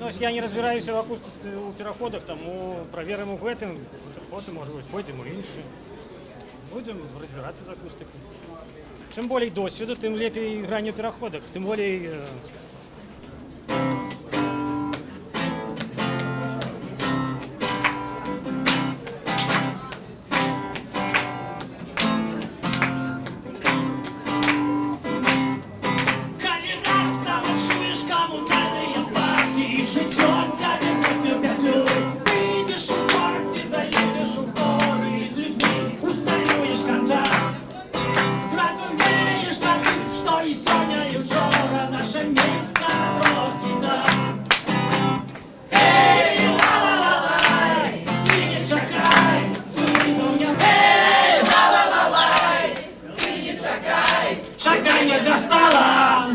Ну, ось я не разбираюся в акустиці у пераходах, тому праверимо в гэтым, потым, може, пойдзем у іншы. Будем разбираться з акустикой. Чым болей досведу, тым лепей грання ў пераходах, тым болей чаканне достала.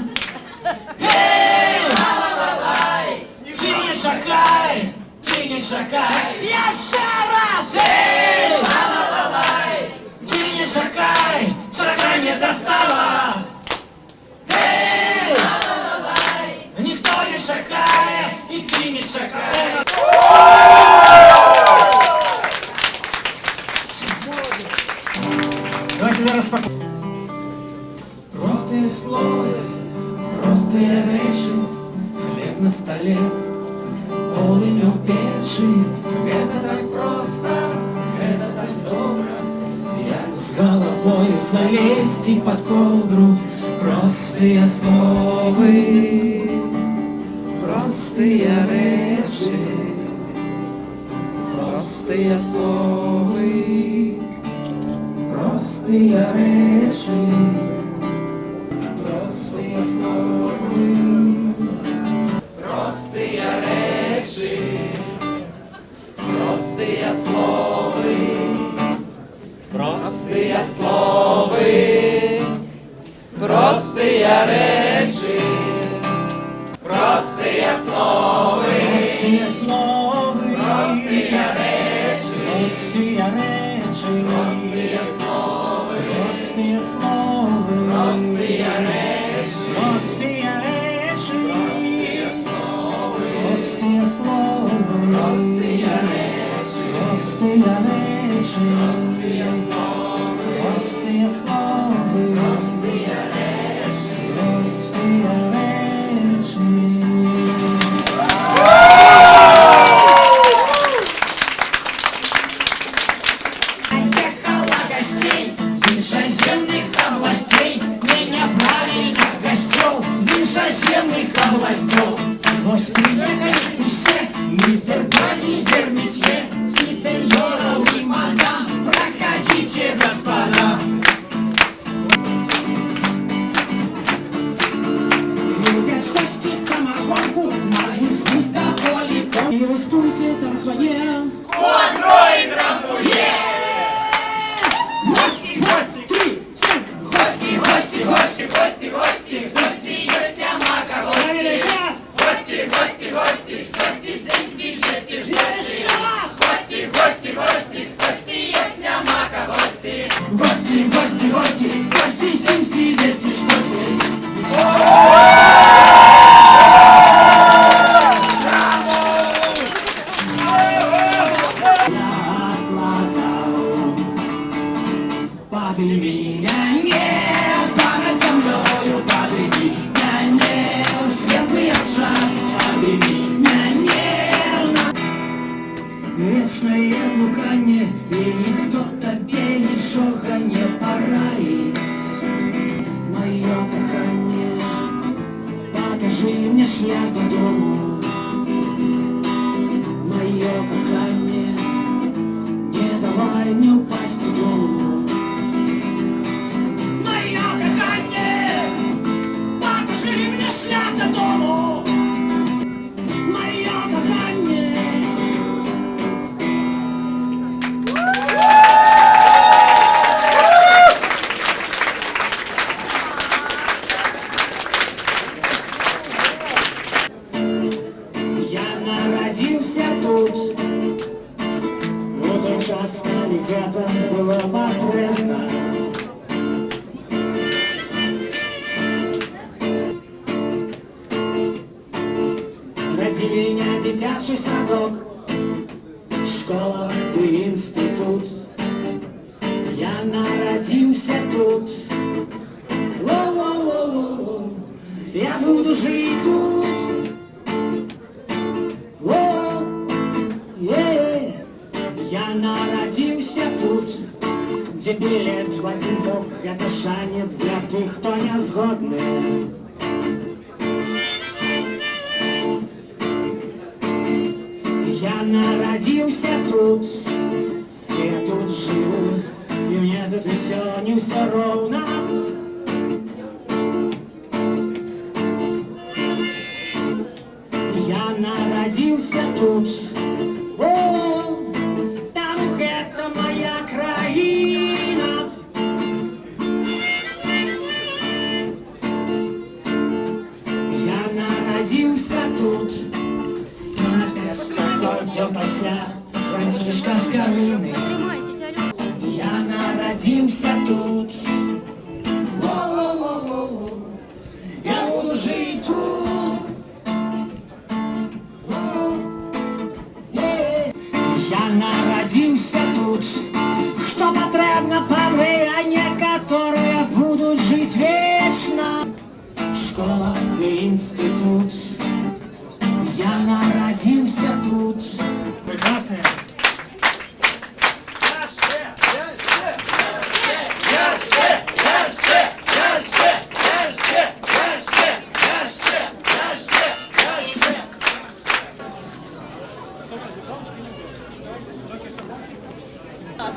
Эй, ла-ла-ла-лай, ты не чакай, еще раз. Эй, ла-ла-ла-лай, ты не чакай, чаканне достала. Эй, ла-ла-ла-лай, никто не чакает, и ты не чакай. Давайте зараз спокойно. Простые слова, простые речи, хлеб на столе, полымя в печи. Это так просто, это так добро, як с головой залезть и под ковдру. Простые слова, простые речи, простые слова, простые речи. Простые слова, простые речи, простые слова, простые слова, простые речи, простые слова, простые слова, простые речи, простые речи, простые слова, простые слова, простые речи, простые речи, простые слова, простые слова, простые речи, простые речи, простые слова, простые слова, простые речи, простые речи. Ехала гостей с иншоземных областей, меня правильно гостел с иншоземных областей. Вось приехали все, мистер Бани, вермесье, си сеньоров и мадам, проходите, господа. Любят гости самогонку, мою вкусно холиком. И рыхтуйте там свое квадро и граммуе. Гости, гости, 3, 7, гости, гости, гости, гости, гости, гости, гостя мака, гости. Гости, гости, гости, гости, 70, 200, гости. Гости, гости, гости, гости, гостя мака, гости. Гости, гости, гости, гости, 70, 200, гости. Подними меня, не над землею, подними меня, не светлый шаг, подними меня, вечное блукание, и никто тебе ничего не порадит. Мое кохание, покажи мне шлях додому. Мое кохание, не давай мне упасть в голову. Шлях додому, моє кохання. Я народився тут, у той час, коли гэта было потрібно. Родили меня дзіцячий садок, школа і інститут. Я народился тут. Воу-воу-воу-воу. Я буду жить тут. Воу, е-е. Я народился тут, где билет в один бок. Это шанец для тех, кто не згодный. Я народился тут, я тут живу, и мне тут не все ровно. Я народился тут, о, там это моя країна. Я народился тут, на 500 після братишка з Карини. Тримайтесь, алло. Я народился тут. Воу-воу-воу-воу. Я буду жить тут. Воу. Е. Я народился тут. Что потребно порвы, а некоторые будут жить вечно. Школа и институт. Я народился тут. Прекрасная. Таз.